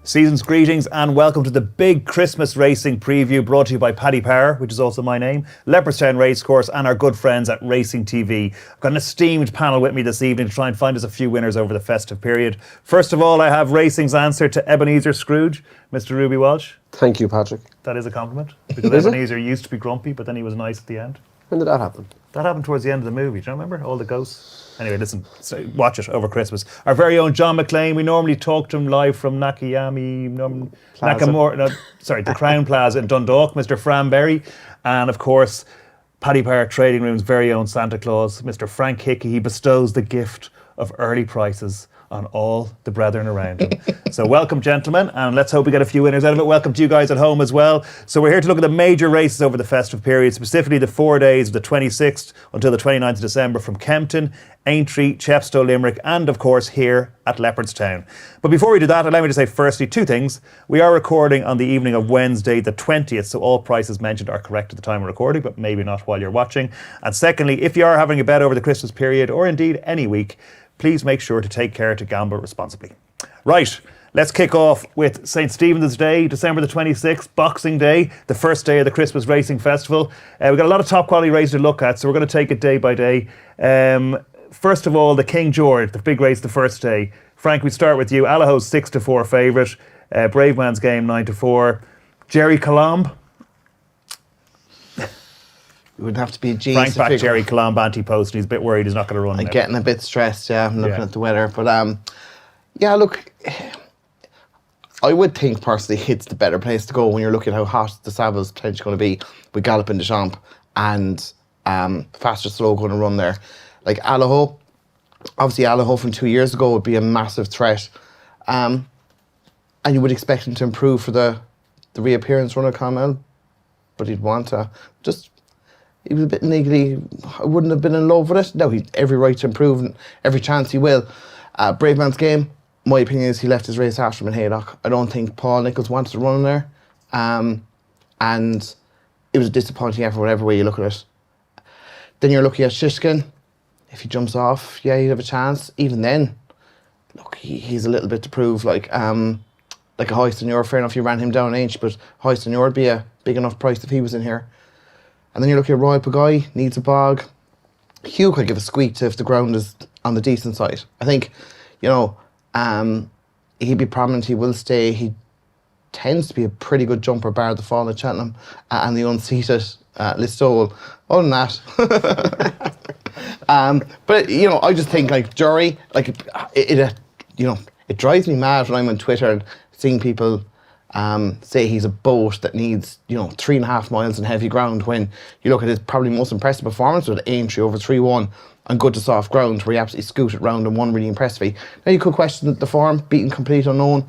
Season's greetings and welcome to the big Christmas racing preview brought to you by Paddy Power, which is also my name, Leopardstown Racecourse and our good friends at RacingTV. I've got an esteemed panel with me this evening to try and find us a few winners over the festive period. First of all, I have racing's answer to Ebenezer Scrooge, Mr. Ruby Walsh. Thank you, Patrick. That is a compliment, because Ebenezer used to be grumpy, but then he was nice at the end. When did that happen? That happened towards the end of the movie. Do you remember? All the ghosts. Anyway, listen, watch it over Christmas. Our very own John McLean. We normally talk to him live from the Crown Plaza in Dundalk. Mr. Fran Berry. And of course, Paddy Power Trading Room's very own Santa Claus, Mr. Frank Hickey. He bestows the gift of early prices on all the brethren around him. So welcome, gentlemen, and let's hope we get a few winners out of it. Welcome to you guys at home as well. So we're here to look at the major races over the festive period, specifically the 4 days of the 26th until the 29th of December from Kempton, Aintree, Chepstow, Limerick, and of course here at Leopardstown. But before we do that, allow me to say firstly two things. We are recording on the evening of Wednesday the 20th, so all prices mentioned are correct at the time of recording, but maybe not while you're watching. And secondly, if you are having a bet over the Christmas period, or indeed any week, please make sure to take care to gamble responsibly. Right, let's kick off with St. Stephen's Day, December the 26th, Boxing Day, the first day of the Christmas Racing Festival. We've got a lot of top quality races to look at, so we're going to take it day by day. First of all, the King George, the big race the first day. Frank, we start with you. Allaho's 6-4 favourite. Brave Man's Game 9-4. Jerry Colomb. It would have to be a genius. Frank backed Jerry Colomb anti-post, and he's a bit worried he's not going to run. I'm getting a bit stressed, I'm looking at the weather. But look, I would think personally it's the better place to go when you're looking at how hot the Savills potentially going to be with Gallop in the Champ and Faster Slow going to run there. Like Allaho, obviously Allaho from 2 years ago would be a massive threat. And you would expect him to improve for the reappearance run of Clonmel, but he'd want to he was a bit niggly. I wouldn't have been in love with it. No, he's every right to improve and every chance he will. Brave Man's Game, my opinion is he left his race after him in Haydock. I don't think Paul Nicholls wanted to run him there. And it was a disappointing effort, whatever way you look at it. Then you're looking at Shishkin. If he jumps off, yeah, he'd have a chance. Even then, look, he's a little bit to prove. Like a Hoist-and-Ure, fair enough, you ran him down an inch, but Hoist-and-Ure would be a big enough price if he was in here. And then you're looking at Royal Pagoi, needs a bog. Hugh could give a squeak to if the ground is on the decent side. I think, he'd be prominent, he will stay. He tends to be a pretty good jumper, bar the fall at Cheltenham and the unseated Listowel. Other than that, but I just think like Jury, like it drives me mad when I'm on Twitter and seeing people say he's a boat that needs 3.5 miles in heavy ground, when you look at his probably most impressive performance with Aintree over 3-1 on good to soft ground, where he absolutely scooted round and won really impressively. Now you could question the form, beaten complete unknown,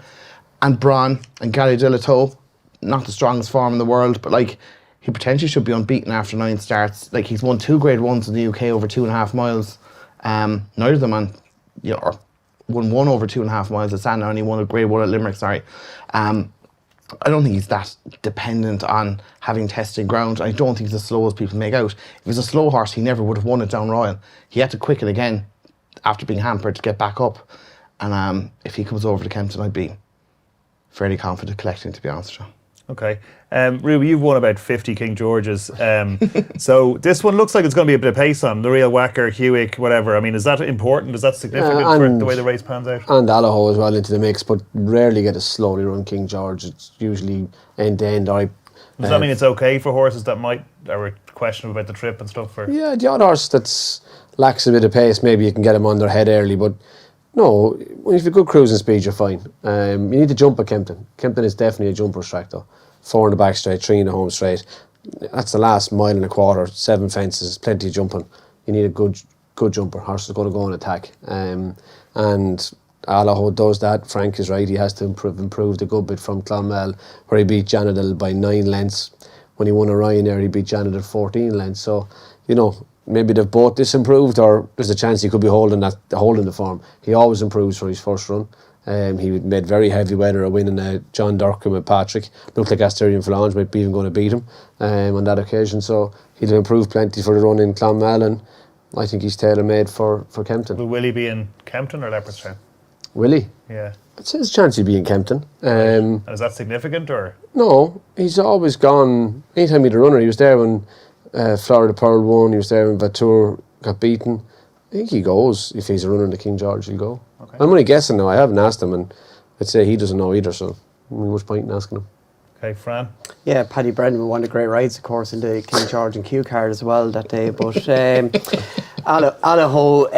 and Braun and Gary Dillato, not the strongest form in the world, but like he potentially should be unbeaten after 9 starts. Like he's won 2 Grade 1s in the UK over 2.5 miles. Neither of them or won 1 over 2.5 miles at Sandown, and he won a Grade 1 at Limerick, sorry. I don't think he's that dependent on having tested ground. I don't think he's as slow as people make out. If he was a slow horse, he never would have won it down Royal. He had to quicken again after being hampered to get back up. And if he comes over to Kempton, I'd be fairly confident collecting, to be honest with you. Okay. Ruby, you've won about 50 King Georges. So this one looks like it's going to be a bit of pace on the real Whacker, Hewick, whatever. I mean, is that important? Is that significant for the way the race pans out? And Allaho as well into the mix, but rarely get a slowly run King George. It's usually end to end. Does that mean it's okay for horses that are questionable about the trip and stuff? Yeah, the odd horse that lacks a bit of pace, maybe you can get him on their head early, but no, when you've got good cruising speed, you're fine. You need to jump at Kempton. Kempton is definitely a jumper's track though. 4 in the back straight, 3 in the home straight. That's the last 1.25 miles, 7 fences, plenty of jumping. You need a good jumper. Horse is going to go on attack. And Allaho does that. Frank is right. He has to improve the good bit from Clonmel, where he beat Janadil by 9 lengths. When he won a Ryanair, he beat Janadil 14 lengths. So, maybe they've both disimproved, or there's a chance he could be holding the form. He always improves for his first run. He made very heavy weather a win in John Durkin with Patrick. Looked like Asterion Falange might be even going to beat him on that occasion. So he'll improve plenty for the run in Clonmel, and I think he's tailor-made for Kempton. Will he be in Kempton or Leopardstown? Will he? Yeah. It's his chance he'd be in Kempton. And is that significant or? No, he's always gone. Anytime he's a runner, he was there when Florida Power won. He was there when Vatour got beaten. I think he goes if he's a runner in the King George. He'll go. Okay. I'm only guessing now. I haven't asked him, and I'd say he doesn't know either. So, what's the point in asking him? Okay, Fran. Yeah, Paddy Brendan won the great rides, of course, in the King George and Q card as well that day. But Allaho,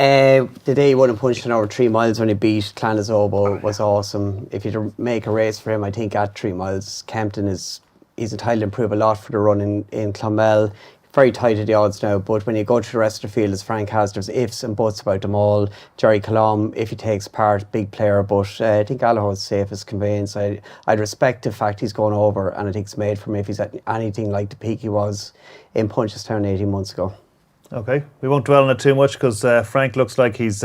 the day he won a punch in over 3 miles when he beat Clonazobel was awesome. If you to make a race for him, I think at 3 miles, Kempton he's entitled to improve a lot for the run in Clonmel. Very tight at the odds now, but when you go through the rest of the field, as Frank has, there's ifs and buts about them all. Jerry Colomb, if he takes part, big player, but I think Allaho's safest conveyance. I'd respect the fact he's going over, and I think it's made for him if he's at anything like the peak he was in Punchestown 18 months ago. Okay, we won't dwell on it too much because Frank looks like he's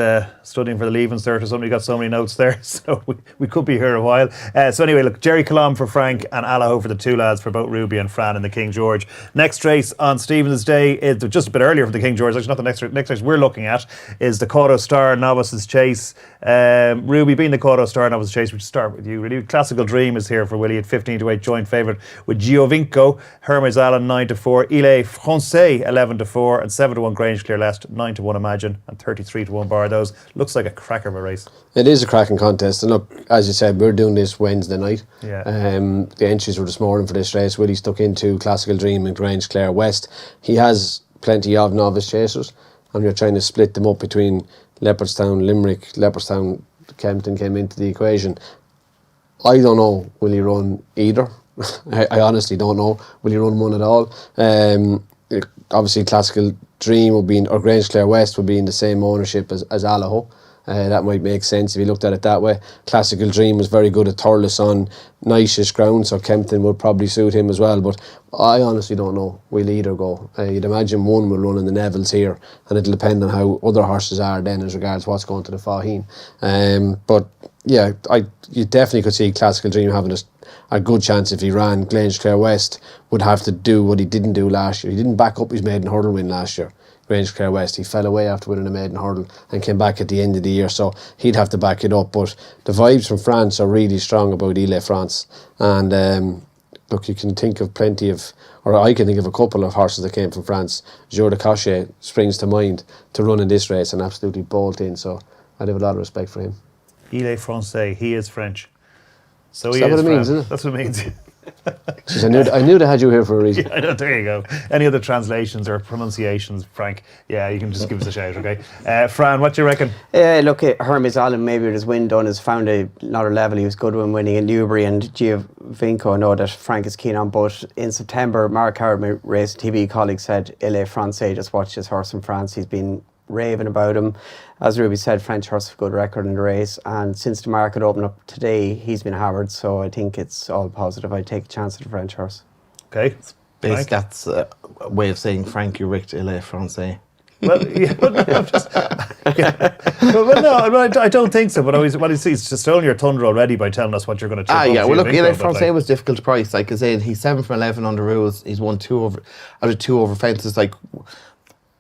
studying for the Leaving Cert or something. He got so many notes there, so we could be here a while. So anyway, look, Jerry Colomb for Frank and Allaho for the two lads for both Ruby and Fran in the King George. Next race on Stephen's Day is just a bit earlier for the King George. Actually, not the next race we're looking at is the Cauto Star Novices Chase. Ruby being the Cauto Star Novices Chase, we start with you. Really, Classical Dream is here for Willie at 15-8 joint favourite with Giovinco, Hermes Allen 9-4, Ile Francais 11-4, and 7-1 Grange Clear Lest, 9-1 Imagine, and 33-1 Bardos. Looks like a cracker of a race. It is a cracking contest, and look, as you said, we're doing this Wednesday night. Yeah. The entries were this morning for this race. Willie stuck into Classical Dream and Grange Clare West. He has plenty of novice chasers, and we're trying to split them up between Leopardstown, Limerick, Leopardstown, Kempton came into the equation. I don't know, will he run either? I honestly don't know. Will he run one at all? Obviously, Classical Dream would be, or Grange Clare West would be in the same ownership as Allaho. That might make sense if you looked at it that way. Classical Dream was very good at Thurles on nice-ish ground, so Kempton would probably suit him as well. But I honestly don't know. We'll either go. You'd imagine one will run in the Nevilles here, and it'll depend on how other horses are then as regards what's going to the Faugheen. But yeah, you definitely could see Classical Dream having a good chance if he ran. Grange Clare West would have to do what he didn't do last year. He didn't back up his maiden hurdle win last year. Grange Clare West, he fell away after winning a maiden hurdle and came back at the end of the year, so he'd have to back it up. But the vibes from France are really strong about Ile France, and look, you can think of plenty of, or I can think of a couple of horses that came from France. Jour de Cochet springs to mind to run in this race and absolutely bolt in, so I'd have a lot of respect for him. Ile Francais, he is French. So Is he that is what it means, Fran. isn't it? That's what it means. Jeez, I knew they had you here for a reason. Yeah, I know, there you go. Any other translations or pronunciations, Frank? Yeah, you can just give us a shout, okay? Fran, what do you reckon? Look, Hermes Allen, maybe with his win done, has found another level. He was good when winning in Newbury, and Giovinco, I know that Frank is keen on, but in September, Mark Howard, my RacingTV colleague, said Ile Francais, just watch this horse in France. He's been raving about him. As Ruby said, French horse with a good record in the race, and since the market opened up today, he's been hammered, so I think it's all positive. I'd take a chance at the French horse. Okay. Basically, that's a way of saying Frank, you ricked Ile Francais. Well, yeah, but no, I'm just, yeah. Well, no, I don't think so. But what I see is just stolen your thunder already by telling us what you're going to. Yeah. Well, look, Ile Francais was difficult to price. Like I said, he's 7 from 11 under rules. He's won 2 out of 2 over fences. Like,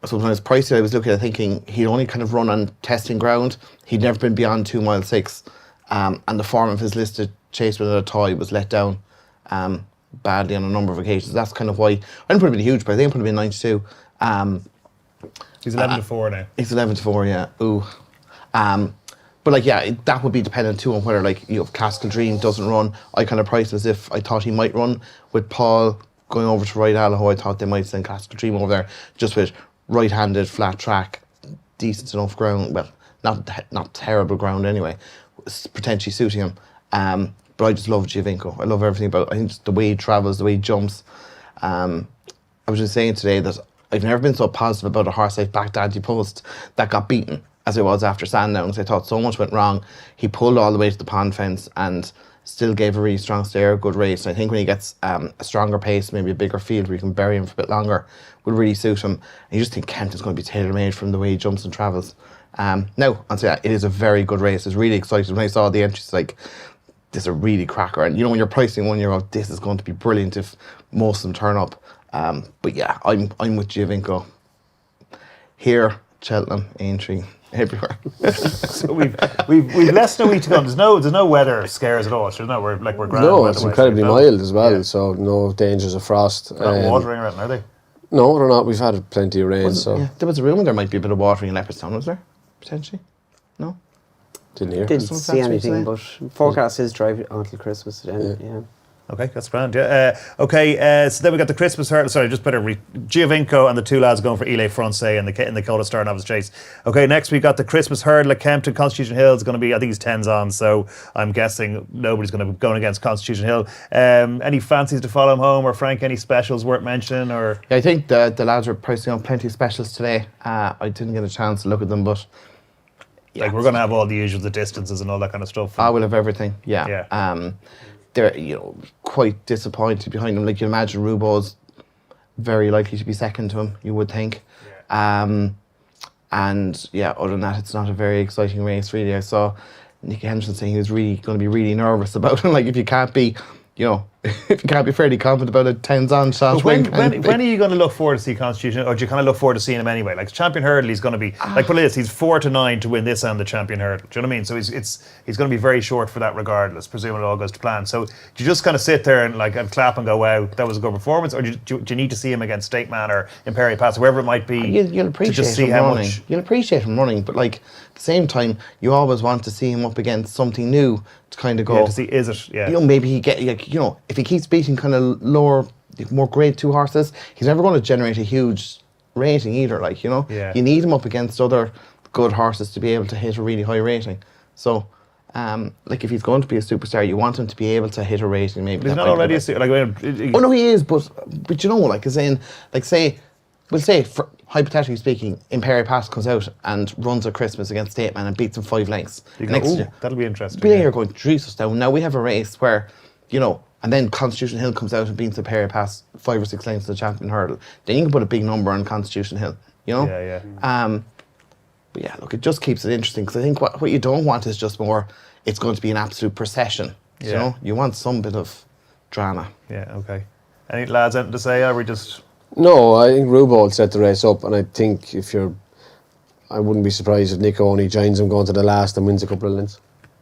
so when I was pricing, I was looking at thinking he'd only kind of run on testing ground. He'd never been beyond 2 mile 6, and the form of his listed chase with a toy was let down badly on a number of occasions. That's kind of why I didn't put him in a huge price. I think I put him in 92. He's 11-4 now. He's 11-4, yeah. Ooh. But like, yeah, that would be dependent too on whether, like, you know, if Classical Dream doesn't run. I kind of priced as if I thought he might run with Paul going over to ride Allaho. I thought they might send Classical Dream over there just with right-handed flat track, decent enough ground. Well, not terrible ground anyway. Potentially suiting him. But I just love Giovinco. I love everything about. I think just the way he travels, the way he jumps. I was just saying today that I've never been so positive about a horse I've backed anti-post that got beaten as it was after Sandowns. I thought so much went wrong. He pulled all the way to the pond fence and still gave a really strong stare, good race. And I think when he gets a stronger pace, maybe a bigger field where you can bury him for a bit longer, would really suit him. And you just think Kempton's going to be tailor-made from the way he jumps and travels. No, I'll say that, it is a very good race. I was really excited when I saw the entries, like, this is a really cracker. And you know, when you're pricing one, you're like, this is going to be brilliant if most of them turn up. But yeah, I'm with Giovinco. Here, Cheltenham, Aintree, everywhere. So we've less than a week to go. There's no weather scares at all. So no, we're grand. No, it's weather-wise. incredibly No. mild as well, Yeah. so no dangers of frost. Not watering or anything, are they? No, they're not. We've had plenty of rain, so Yeah, there was a rumour there might be a bit of watering in Leopardstown, was there? Potentially? No? didn't hear. Didn't Christmas see last week anything, today? but forecast is dry until Christmas. Then, yeah. Okay, that's grand. Yeah. So then we got the Christmas hurdle. Sorry, just better. Giovinco and the two lads going for Ile Francais in the Coda Star Novice Chase. Okay, next we got the Christmas hurdle at Kempton. Constitution Hill is going to be, I think he's 10s on, so I'm guessing nobody's going to be going against Constitution Hill. Any fancies to follow him home, or Frank? Any specials worth mentioning? Or Yeah, I think the lads are pricing on plenty of specials today. I didn't get a chance to look at them, but like we're going to have all the usual, the distances and all that kind of stuff. I will have everything. Yeah. Yeah. They're quite disappointed behind him. Like you imagine, Rubo's very likely to be second to him. You would think. Yeah. And yeah, other than that, it's not a very exciting race really. I saw Nicky Henderson saying he was really going to be really nervous about it. Like if you can't be, if you can't be fairly confident about a 10s on shot. When are you going to look forward to see Constitution, or do you kind of look forward to seeing him anyway? Like Champion Hurdle, he's going to be like put it this, he's 4-9 to win this and the Champion Hurdle. Do you know what I mean? So he's going to be very short for that regardless, presuming it all goes to plan. So do you just kind of sit there and clap and go, wow, that was a good performance, or do you need to see him against State Man or Imperial Pass, whoever it might be? You'll appreciate to just see him how running. much. You'll appreciate him running, but like at the same time, you always want to see him up against something new to kind of go. Yeah, to see is it? Yeah. Maybe he get if he keeps beating kind of lower, more grade 2 horses, he's never going to generate a huge rating either. Yeah. You need him up against other good horses to be able to hit a really high rating. So, if he's going to be a superstar, you want him to be able to hit a rating. Maybe He's not already a Oh no, he is, but we'll say, hypothetically speaking, Imperial Pass comes out and runs at Christmas against State Man and beats him 5 lengths. You go, ooh, that'll be interesting. But you're going, Jesus, now we have a race where, and then Constitution Hill comes out and beats Imperial Pass 5 or 6 lengths to the Champion Hurdle. Then you can put a big number on Constitution Hill, Yeah. But yeah, look, it just keeps it interesting, because I think what you don't want is just more, it's going to be an absolute procession. Yeah. You want some bit of drama. Yeah, okay. Any lads anything to say, or we just... No, I think Rubo will set the race up, and I think I wouldn't be surprised if Nico only joins him going to the last and wins a couple of lengths.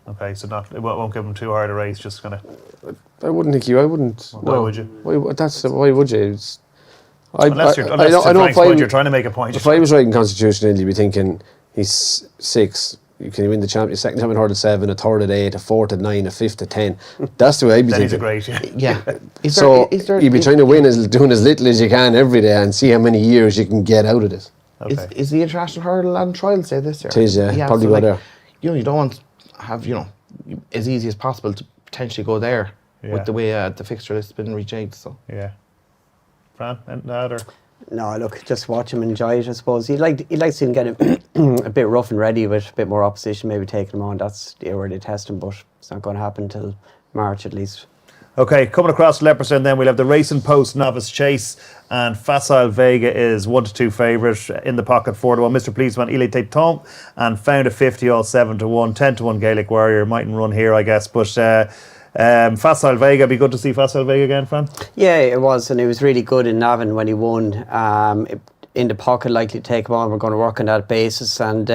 Okay, so it won't give him too hard a race, just kind of... I wouldn't think I wouldn't. Why would you? Why would you? Unless to Frank's point, you're trying to make a point. If I was writing Constitution Hill, you'd be thinking, he's 6, can he win the second Champion Hurdle at 7, a third at 8, a fourth at 9, a fifth at 10? That's the way I'd be Then he's thinking. a great, yeah. Yeah. You'd be trying to win doing as little as you can every day and see how many years you can get out of this. Okay. Is the International Hurdle on trial, say, this year? It is, yeah. Probably so go there. You don't want to have, as easy as possible to potentially go there with the way the fixture list has been rejigged. So. Yeah. Fran, anything to add, or? No, look, just watch him enjoy it, I suppose. He'd like to see him get a bit rough and ready with a bit more opposition, maybe taking him on. That's where they test him, but it's not going to happen till March at least. Okay, coming across Leopardstown then, we'll have the Racing Post Novice Chase, and Facile Vega is 1-2 favourite, in the pocket 4-1. Mr. Policeman, Il était temps, and Found a 50, all 7-1, 10-1 Gaelic Warrior. Mightn't run here, I guess, but Facile Vega, be good to see Facile Vega again, Fran? Yeah, it was, and it was really good in Navan when he won. In the pocket, likely to take him on. We're going to work on that basis, and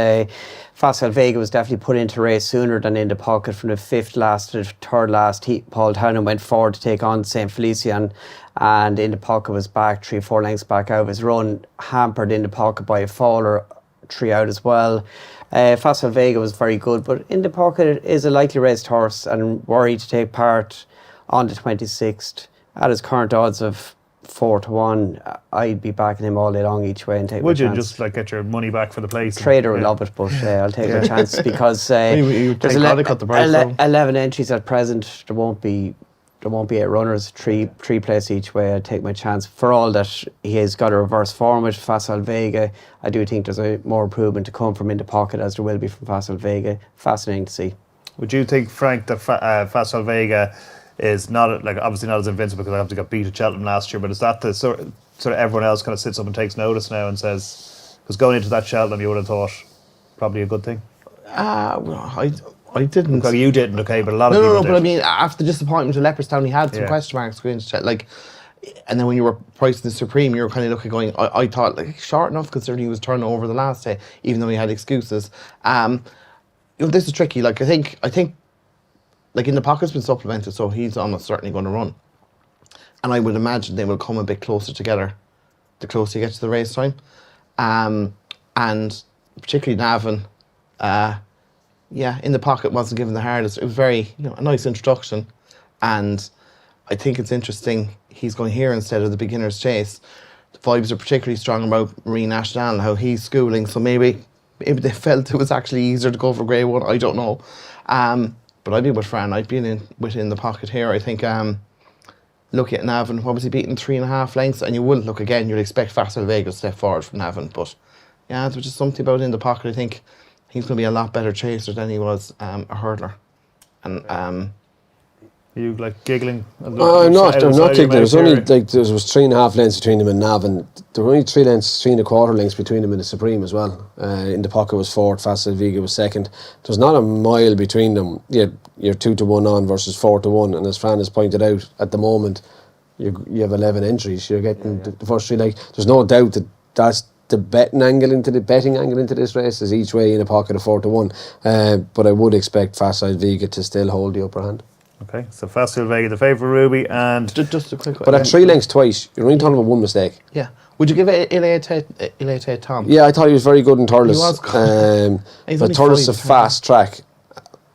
Facile Vega was definitely put into race sooner than in the pocket. From the 5th last to the 3rd last, Paul Townend went forward to take on St. Felician, and in the pocket was back 3-4 lengths back out of his run, hampered in the pocket by a faller 3 out as well. Facile Vega was very good, but in the pocket it is a likely raced horse, and worried to take part on the 26th at his current odds of 4-1. I'd be backing him all day long each way and take. Would my you chance. just get your money back for the place? Trader will love it, but I'll take my chance because You there's cut the price down. 11 entries at present. There won't be 8 runners, three place each way. I'd take my chance. For all that he has got a reverse form with Facile Vega, I do think there's a more improvement to come from in the pocket, as there will be from Facile Vega. Fascinating to see. Would you think, Frank, that Facile Vega is not obviously not as invincible, because I obviously got beat at Cheltenham last year, but is that the sort of everyone else kind of sits up and takes notice now and says, because going into that Cheltenham you would have thought probably a good thing? I didn't. You didn't, okay, but a lot of people No, did. but I mean, after the disappointment of Leopardstown, he had some question marks going to And then when you were pricing the Supreme, you were kind of looking, going, I thought like short enough considering he was turning over the last day, even though he had excuses. This is tricky. Like I think, like In the Pocket's been supplemented, so he's almost certainly going to run. And I would imagine they will come a bit closer together the closer you get to the race time. And particularly Navan, In the Pocket wasn't given the hardest. It was very, a nice introduction. And I think it's interesting he's going here instead of the beginner's chase. The vibes are particularly strong about Marine National and how he's schooling, so maybe they felt it was actually easier to go for grade 1, I don't know. But I'd be with Fran, I'd be within the Pocket here. I think, look at Navan, what was he beating, 3.5 lengths? And you wouldn't look again, you'd expect Facile Vega to step forward from Navan. But yeah, there's just something about In the Pocket. I think he's going to be a lot better chaser than he was a hurdler. And Are you like giggling? I'm not giggling. There was only there was 3.5 lengths between him and Navan. There were only 3.25 lengths between him and the Supreme as well. In the Pocket was fourth, Facile Vega was second. There's not a mile between them. You're 2-1 on versus 4-1, and as Fran has pointed out, at the moment you have 11 entries. You're getting the first 3 legs. There's no doubt that that's the betting angle into this race is each way In a Pocket of 4-1. But I would expect Facile Vega to still hold the upper hand. Okay, so Facile Vega, the favourite, Ruby, and just a quick. But at 3 lengths twice, you're only talking about one mistake. Yeah. Would you give it Ilate Tom? Yeah, I thought he was very good in Thurles. He was. But Thurles is a fast track.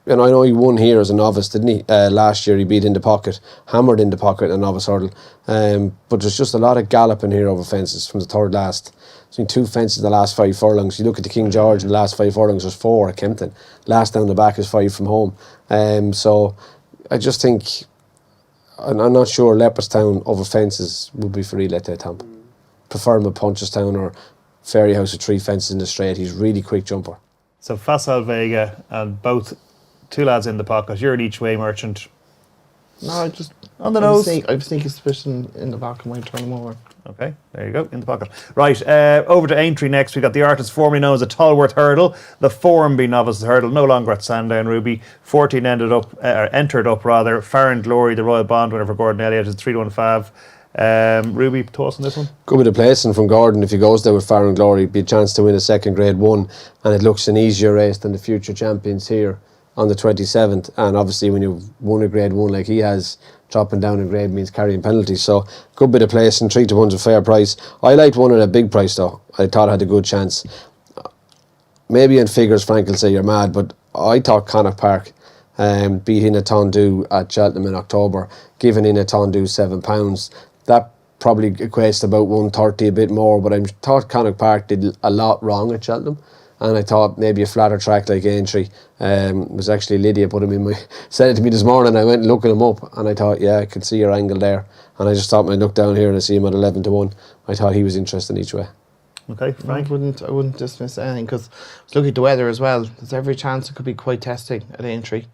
And I know he won here as a novice, didn't he? Last year he beat In the Pocket, hammered In the Pocket in a novice hurdle. But there's just a lot of galloping here over fences from the third last. There's been 2 fences in the last 5 furlongs. You look at the King George in the last 5 furlongs, there's 4 at Kempton. Last down the back is 5 from home. So I just think, I'm not sure Leopardstown over fences would be for Ilate Tom. Prefer him at Punchestown or Fairy House with 3 fences in the straight. He's really quick jumper. So Facile Vega and both 2 lads In the Pocket. You're an each way merchant. No, I just on the nose. I have sneaky suspicion In the Pocket might turn him over. Okay, there you go, In the Pocket. Right, over to Aintree next. We got the artist formerly known as a Tolworth hurdle, the Formby novice hurdle, no longer at Sandown, Ruby. 14 entered up. Farron Glory, the Royal Bond winner for Gordon Elliott, is 3-1-5. Ruby, thoughts on this one? Good bit of placing from Gordon. If he goes there with Farron Glory, be a chance to win a second grade 1, and it looks an easier race than the future champions here on the 27th. And obviously when you've won a grade 1 like he has, dropping down in grade means carrying penalties. So good bit of placing, 3-1's a fair price. I liked one at a big price though. I thought I had a good chance. Maybe in figures Frank will say you're mad, but I thought Connacht Park beat In a Tondu at Cheltenham in October, giving In a Tondu £7. That probably equates to about 130, a bit more, but I thought Connacht Park did a lot wrong at Cheltenham. And I thought maybe a flatter track like Aintree was actually Lydia put him in my said it to me this morning. I went looking him up and I thought, yeah, I could see your angle there. And I just thought when I looked down here and I see him at 11-1, I thought he was interesting each way. Okay, Frank. I wouldn't dismiss anything because look at the weather as well. There's every chance it could be quite testing at Aintree.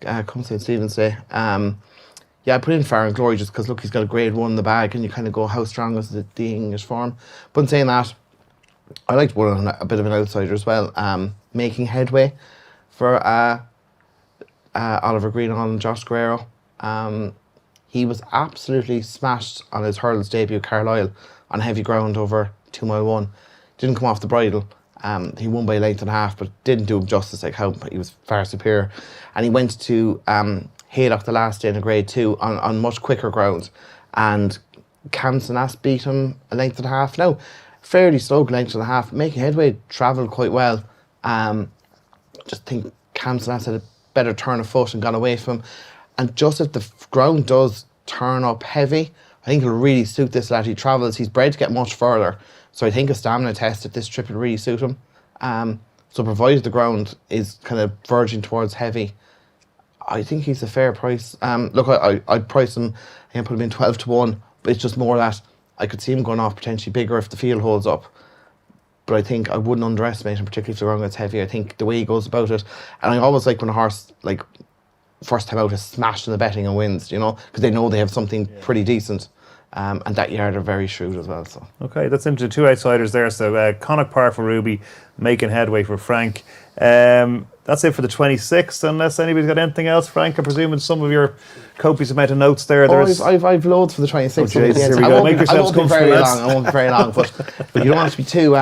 Come St. Stephen's Day. I put in Farron Glory just because look, he's got a grade 1 in the bag, and you kind of go, how strong is the English form? But in saying that, I liked one on a bit of an outsider as well. Making Headway for Oliver Greenall and Josh Guerrero. He was absolutely smashed on his hurdles debut, Carlisle, on heavy ground over 2 mile 1. Didn't come off the bridle. He won by a length and a half, but didn't do him justice. Like how he was far superior. And he went to Haydock the last day in a grade 2 on much quicker ground, and Camsonas beat him a length and a half. Now, fairly slow length and a half. Making Headway travelled quite well. Just think Camsonas had a better turn of foot and got away from him. And just if the ground does turn up heavy, I think it'll really suit this lad. He travels, he's bred to get much further. So I think a stamina test at this trip will really suit him. So provided the ground is kind of verging towards heavy, I think he's a fair price. Look, I'd price him, I put him in 12-1, but it's just more that I could see him going off potentially bigger if the field holds up. But I think I wouldn't underestimate him, particularly if the ground gets heavy. I think the way he goes about it, and I always like when a horse, like, first time out is smashed in the betting and wins, you know, because they know they have something pretty decent. And that yard are very shrewd as well. So okay, that's into 2 outsiders there. So Connacht Park for Ruby, Making Headway for Frank. The That's it for the 26th, unless anybody's got anything else. Frank, I'm presuming some of your copious amount of notes there. I've loads for the 26th. Oh, Jesus, here we go. Make yourselves comfortable, lads. I won't be very long, but you don't want to be too,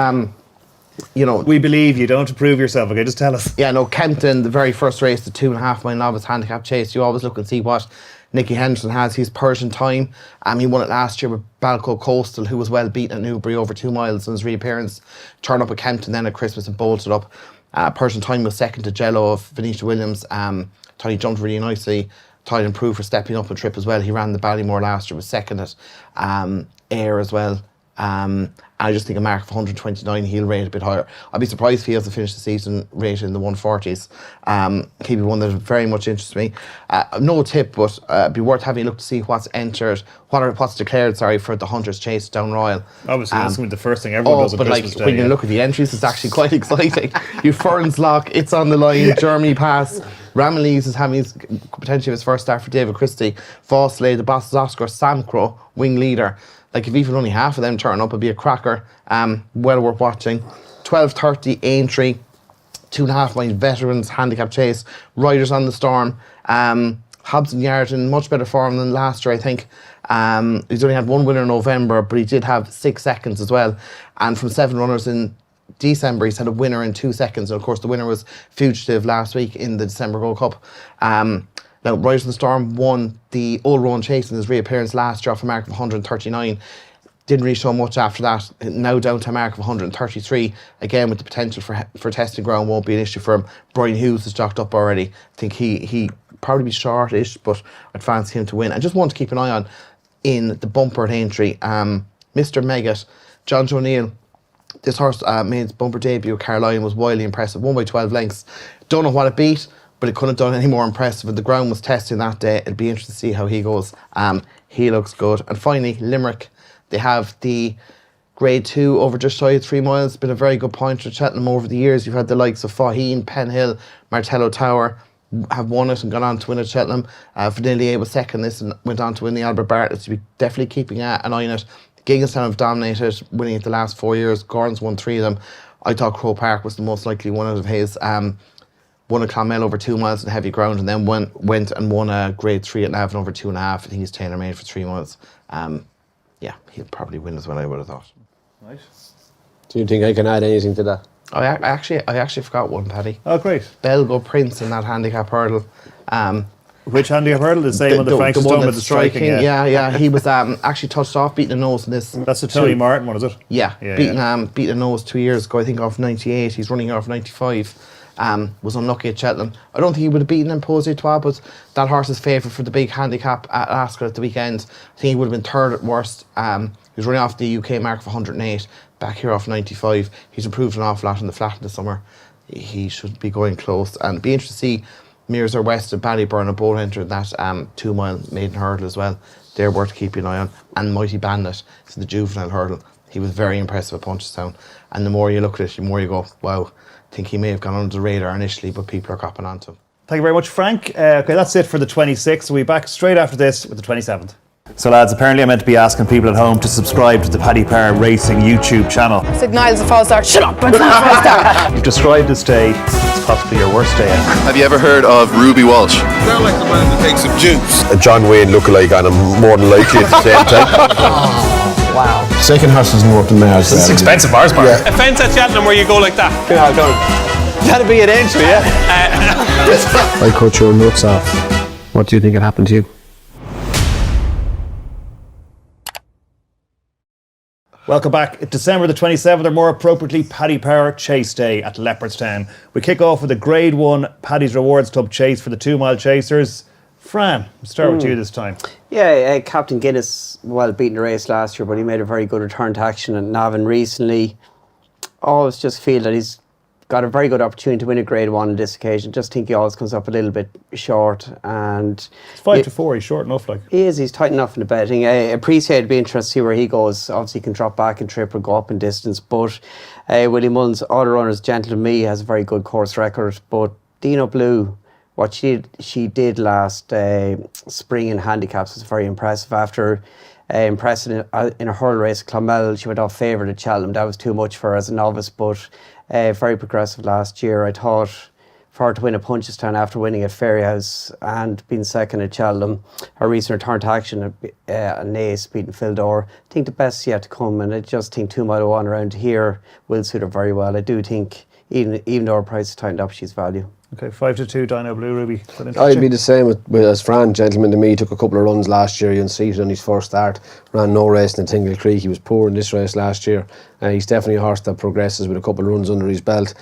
We believe you. Don't prove yourself, okay? Just tell us. Yeah, no, Kempton, the very first race, the 2.5 mile novice handicap chase. You always look and see what Nicky Henderson has. His Persian time. He won it last year with Balco Coastal, who was well beaten at Newbury over 2 miles in his reappearance. Turned up at Kempton then at Christmas and bolted up. Persian time was second to Jello of Venetia Williams. Thought he jumped really nicely. Thought he improved for stepping up a trip as well. He ran the Ballymore last year, was second at Ayr as well. I just think a mark of 129, he'll rate a bit higher. I'd be surprised if he has to finish the season rated in the 140s. He'd be one that very much interests me. No tip, but be worth having a look to see what's entered, what's declared, for the Hunters Chase down Royal. Obviously, that's going to be the first thing everyone does on Christmas Day. When you look at the entries, it's actually quite exciting. You Ferns Lock, It's on the Line, Germany Pass. Ramillies is having potentially his first start for David Christie. Fossley, the Boss Oscar, Samcro, wing leader. Like, if even only half of them turn up, it'd be a cracker. Well worth watching. 12:30 Aintree, 2.5 mile veterans handicap chase. Riders on the Storm. Hobson Yard in much better form than last year, I think. He's only had one winner in November, but he did have 6 seconds as well. And from 7 runners in December, he's had a winner in 2 seconds. And of course, the winner was Fugitive last week in the December Gold Cup. Now, Riders on the Storm won the Old Roan Chase in his reappearance last year off a mark of 139. Didn't really show much after that. Now down to a mark of 133. Again, with the potential for testing ground won't be an issue for him. Brian Hughes is jocked up already. I think he probably be shortish, but I'd fancy him to win. I just want to keep an eye on in the bumper at Aintree. Mr. Megget, John O'Neill. This horse made its bumper debut at Caroline, was wildly impressive. 1 by 12 lengths. Don't know what it beat, but it couldn't have done any more impressive. If the ground was testing that day, it'd be interesting to see how he goes. He looks good. And finally, Limerick. They have the Grade 2 over just shy of 3 miles. Been a very good pointer at Cheltenham over the years. You've had the likes of Faheen, Penhill, Martello Tower have won it and gone on to win at Cheltenham. Vanillier was second this and went on to win the Albert Bartlett. So be definitely keeping an eye on it. Gigginstown have dominated, winning it the last 4 years. Gordon's won 3 of them. I thought Crow Park was the most likely one out of his. Won a Clonmel over 2 miles in heavy ground, and then went and won a Grade 3 at Navan over 2.5. I think he's tailor-made for 3 miles. Yeah, he'll probably win as well, I would have thought. Right. Do you think I can add anything to that? I actually forgot one, Paddy. Oh, great. Belgo Prince in that handicap hurdle. Which handicap hurdle? The same one that Frank's talking about, the striking. Yeah. He was actually touched off, beating a nose in this. That's the Tony Martin one, is it? Yeah, beating a nose 2 years ago, I think off 98. He's running off 95. Was unlucky at Cheltenham. I don't think he would have beaten Imposé Trois, but that horse is favourite for the big handicap at Ascot at the weekend. I think he would have been third at worst. He was running off the UK mark of 108, back here off 95. He's improved an awful lot in the flat in the summer. He should be going close. And be interested to see Mears or West and Ballyburn have both entered that 2 mile maiden hurdle as well. They're worth keeping an eye on. And Mighty Bandit is the juvenile hurdle. He was very impressive at Punchestown. And the more you look at it, the more you go, wow. I think he may have gone under the radar initially, but people are copping onto him. Thank you very much, Frank. Okay, that's it for the 26th. We'll be back straight after this with the 27th. So lads, apparently I'm meant to be asking people at home to subscribe to the Paddy Power Racing YouTube channel. St Niles a false start. Shut up! It's not a false start. You've described this day as possibly your worst day ever. Have you ever heard of Ruby Walsh? Sound like the man that takes some juice. A John Wayne lookalike on him, more than likely at the same time. Wow. Second horse is more up than Mars. This is expensive bars, Mark. A fence at Cheltenham where you go like that. Yeah, go. That'd be an entry, yeah. I cut your nuts off. What do you think had happened to you? Welcome back. It's December the 27th, or more appropriately, Paddy Power Chase Day at Leopardstown. We kick off with the Grade 1 Paddy's Rewards Club chase for the 2 mile chasers. Fran, we'll start with you this time. Yeah, Captain Guinness, well, beaten the race last year, but he made a very good return to action at Navan recently. Always just feel that he's got a very good opportunity to win a Grade 1 on this occasion. Just think he always comes up a little bit short. And it's 5 to 4, he's short enough. He's tight enough in the betting. I appreciate it'd be interesting to see where he goes. Obviously he can drop back and trip or go up in distance, but Willie Mullins, all the runners, Gentle to Me, has a very good course record. But Dino Blue, what she did last spring in handicaps was very impressive. After impressing in a hurdle race at Clonmel, she went off favourite at Cheltenham. That was too much for her as a novice, but very progressive last year. I thought for her to win at Punchestown after winning at Fairyhouse and being second at Cheltenham. Her recent return to action at Naas, beating Fildor. I think the best is yet to come, and I just think 2 mile 1 around here will suit her very well. I do think, even though her price is tightened up, she's value. Okay, 5-2 Dino Blue, Ruby. I'd be the same with as Fran, gentleman to me. He took a couple of runs last year, unseated on his first start. Ran no race in Tingle Creek. He was poor in this race last year. He's definitely a horse that progresses with a couple of runs under his belt.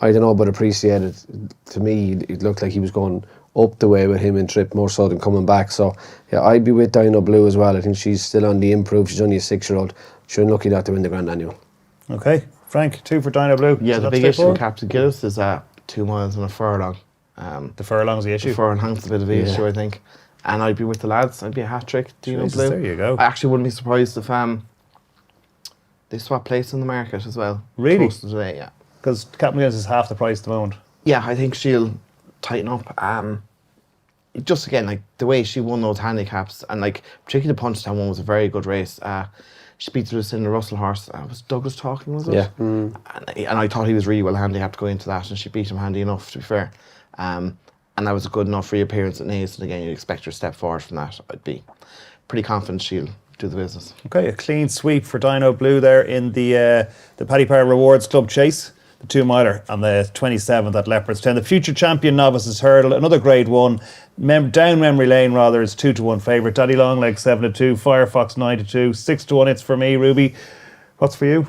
I don't know, but appreciated. To me, it looked like he was going up the way with him in trip more so than coming back. So, yeah, I'd be with Dino Blue as well. I think she's still on the improve. She's only a 6-year-old. She's unlucky not to win the Grand Annual. Okay, Frank, 2 for Dino Blue. Yeah, the big issue with Captain Gillis is 2 miles and a furlong. The furlong's the issue. The furlong's a bit of the issue, I think. And I'd be with the lads. I'd be a hat-trick, Dino Blue. There you go. I actually wouldn't be surprised if they swap place in the market as well. Really? Close to today, yeah. Because Captain Guinness is half the price at the moment. Yeah, I think she'll tighten up. Just again, like the way she won those handicaps, and like particularly the Punchestown one was a very good race. She beat Lucinda Russell horse. Was Douglas talking, was it? Yeah. And I thought he was really well handicapped to go into that, and she beat him handy enough, to be fair. And that was a good enough reappearance at Naas. And again, you'd expect her to step forward from that. I'd be pretty confident she'll do the business. Okay, a clean sweep for Dino Blue there in the Paddy Power Rewards Club Chase. The 2 miler on the 27th at Leopardstown. The future champion novices hurdle, another grade 1. Down memory lane rather is 2-1 favourite. Daddy Longlegs 7-2. Firefox 9-2. 6-1 it's for me. Ruby, what's for you?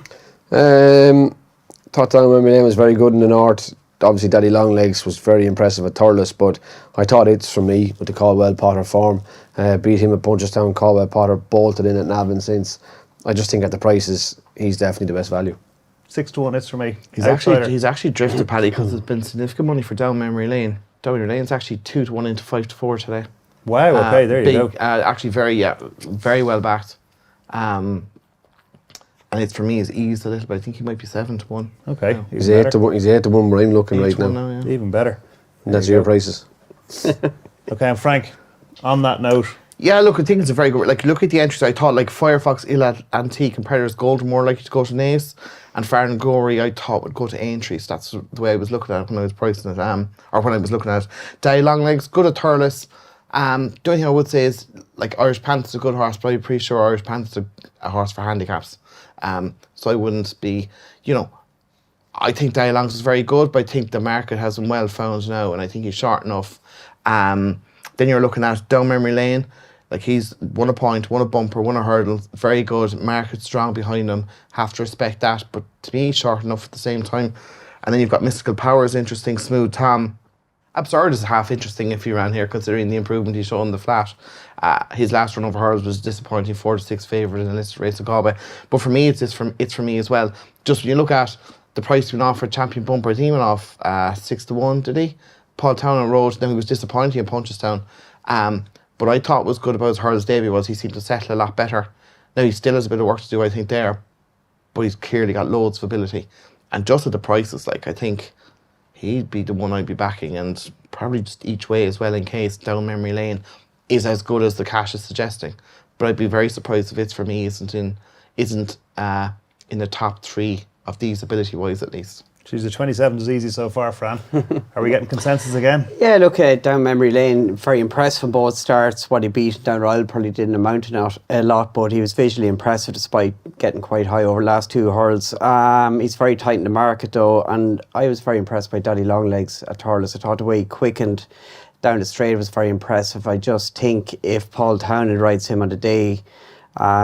Thought Down memory lane was very good in the north. Obviously Daddy Longlegs was very impressive at Thurles, but I thought it's for me with the Caldwell Potter form. Beat him at Punchestown. Caldwell Potter bolted in at Navan since. I just think at the prices he's definitely the best value. 6-1 it's for me. He's actually drifted, Paddy, because there's been significant money for Down Memory Lane. Down Memory Lane's actually 2-1 into 5-4 today. Wow, okay, there you go. Actually very well backed. And it's for me is eased a little bit. I think he might be 7-1. Okay. Yeah. He's 8-1. He's 8-1 where I'm looking right now. Yeah. Even better. And that's your prices. Okay, and Frank, on that note. Yeah, look, I think it's a very good. Like, look at the entries. I thought like Firefox, Ilat, Antique, Competitors Gold were more likely to go to Naas, and Farn and Gory I thought would go to Aintree. So that's the way I was looking at it when I was pricing it. Or when I was looking at it. Daddy Longlegs, good at Thurles. The only thing I would say is like Irish Panther's a good horse, but I'm pretty sure Irish Panther's a horse for handicaps. So I wouldn't be, I think Daddy Longlegs is very good, but I think the market has him well found now, and I think he's short enough. Then you're looking at Down Memory Lane. Like he's won a point, won a bumper, won a hurdle, very good. Market strong behind him. Have to respect that, but to me, short enough at the same time. And then you've got Mystical Powers, interesting. Smooth Tom. Absurd is half interesting if he ran here, considering the improvement he's shown in the flat. His last run over hurdles was disappointing, 4-6 favourite in the listed race of Galway. But for me, it's for me as well. Just when you look at the price being offered, Champion Bumper, he went off 6-1, did he? Paul Town on road, then he was disappointing in Punchestown. But I thought was good about his hurdles debut was he seemed to settle a lot better. Now he still has a bit of work to do, I think, there, but he's clearly got loads of ability. And just at the prices, like I think he'd be the one I'd be backing, and probably just each way as well in case Down Memory Lane is as good as the cash is suggesting. But I'd be very surprised if it's for me isn't in the top 3 of these ability wise at least. Geez, the 27th is easy so far, Fran. Are we getting consensus again? Yeah, look, Down Memory Lane, very impressed from both starts. What he beat Down Royal probably didn't amount to a lot, but he was visually impressive despite getting quite high over the last 2 hurdles. He's very tight in the market though, and I was very impressed by Daddy Longlegs at Thurles. I thought the way he quickened down the straight was very impressive. I just think if Paul Townend rides him on the day,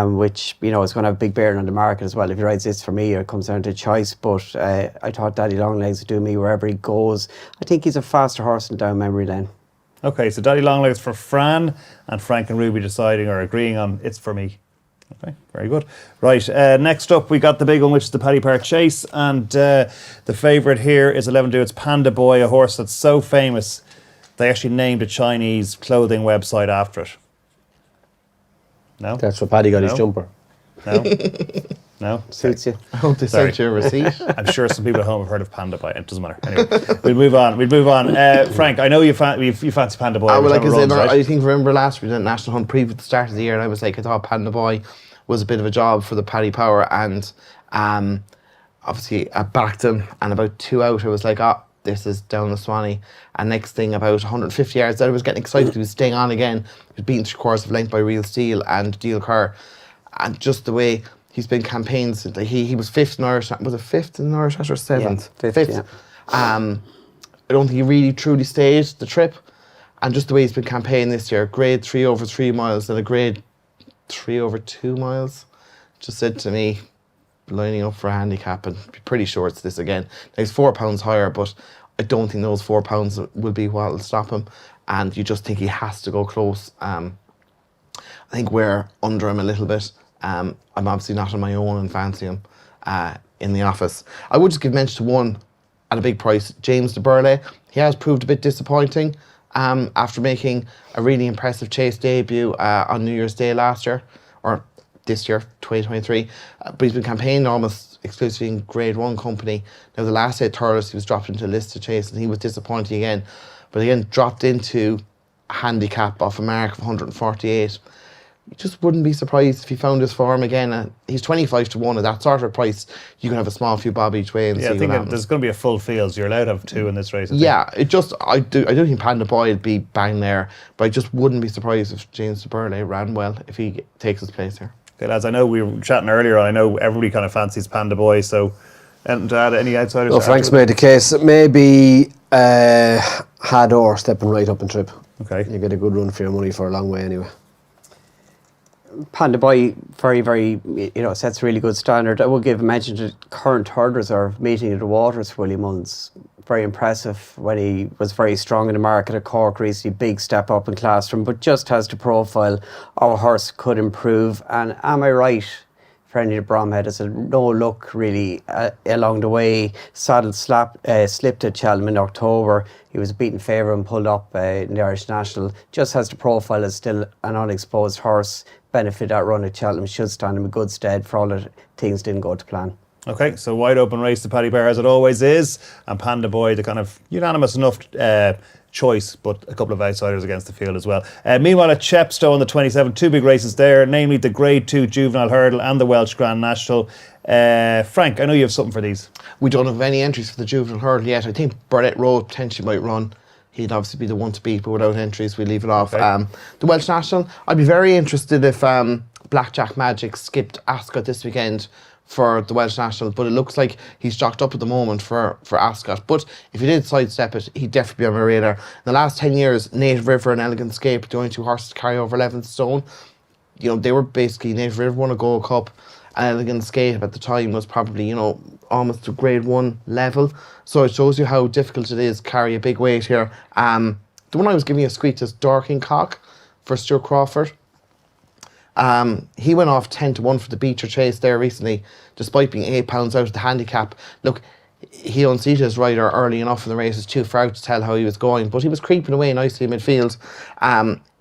which is going to have a big bearing on the market as well. If he rides this for me, it comes down to choice. But I thought Daddy Longlegs would do me wherever he goes. I think he's a faster horse than Down Memory Lane. Okay, so Daddy Longlegs for Fran, and Frank and Ruby deciding or agreeing on it's for me. Okay, very good. Right, next up we got the big one, which is the Paddy Power Chase, and the favourite here is 11-2. It's Panda Boy, a horse that's so famous they actually named a Chinese clothing website after it. No? That's what Paddy got his jumper. No? No? Suits you. I hope they sent you a receipt. I'm sure some people at home have heard of Panda Boy. It doesn't matter. Anyway, we'll move on. Frank, I know you fancy Panda Boy. I think remember last week we did National Hunt preview at the start of the year, and I was like, I thought Panda Boy was a bit of a job for the Paddy Power, and obviously I backed him, and about 2 out I was like, this is down the Swanee. And next thing, about 150 yards out, I was getting excited. He was staying on again. He was beaten 3/4 of length by Real Steel and Deal Kerr. And just the way he's been campaigned, he was 5th in Irish. Was it 5th in Irish or 7th? Yeah, 5th. Yeah. I don't think he really truly stayed the trip. And just the way he's been campaigning this year, grade 3 over 3 miles and a grade 3 over 2 miles, just said to me, lining up for a handicap, and be pretty sure it's this again. Now he's £4 higher, but I don't think those £4 will be what will stop him. And you just think he has to go close. I think we're under him a little bit. I'm obviously not on my own and fancy him in the office. I would just give mention to one at a big price, James de Burley. He has proved a bit disappointing after making a really impressive chase debut on New Year's Day last year, or this year, 2023. But he's been campaigning almost exclusively in Grade 1 company. Now, the last 8 Thurles, he was dropped into a listed chase, and he was disappointing again. But again, dropped into a handicap off a mark of 148. You just wouldn't be surprised if he found his form again. He's 25 to 1 at that sort of price. You can have a small few bob each way and see I think what happens. there's going to be a full field. So you're allowed to have 2 in this race. I do think Panda Boy would be bang there, but I just wouldn't be surprised if James de Burley ran well if he takes his place here. Okay, lads, I know we were chatting earlier. I know everybody kind of fancies Panda Boy. So, and to add any outsiders? No, Frank's made the case. Maybe Hador stepping right up in trip. Okay, You get a good run for your money for a long way anyway. Panda Boy, very, very, sets a really good standard. I will give a mention to current third reserve, Meeting of the Waters, Willie Mullins. Very impressive when he was very strong in the market at Cork recently. Big step up in class from, but just has the profile. Our horse could improve. And am I right? Friendly to Bromhead has a no look really along the way. Saddle slipped at Cheltenham in October. He was a beaten favourite and pulled up in the Irish National. Just has the profile as still an unexposed horse. Benefit that run at Cheltenham should stand him in good stead for all the things didn't go to plan. Okay, so wide open race to Paddy Power as it always is, and Panda Boy, the kind of unanimous enough choice, but a couple of outsiders against the field as well. Meanwhile, at Chepstow on the 27th, 2 big races there, namely the Grade 2 Juvenile Hurdle and the Welsh Grand National. Frank, I know you have something for these. We don't have any entries for the Juvenile Hurdle yet. I think Burnett Road potentially might run. He'd obviously be the one to beat, but without entries, we leave it off. Okay. The Welsh National, I'd be very interested if Blackjack Magic skipped Ascot this weekend for the Welsh National, but it looks like he's jocked up at the moment for Ascot. But if he did sidestep it, he'd definitely be on my radar. In the last 10 years, Native River and Elegant Escape, the only 2 horses to carry over 11th stone. They were basically, Native River won a Gold Cup, and Elegant Escape at the time was probably, almost to Grade 1 level. So it shows you how difficult it is to carry a big weight here. The one I was giving you a squeak is Dorking Cock for Stuart Crawford. He went off 10 to 1 for the Beecher Chase there recently, despite being £8 out of the handicap. Look, he unseated his rider early enough in the race. It's too far out to tell how he was going, but he was creeping away nicely in midfield.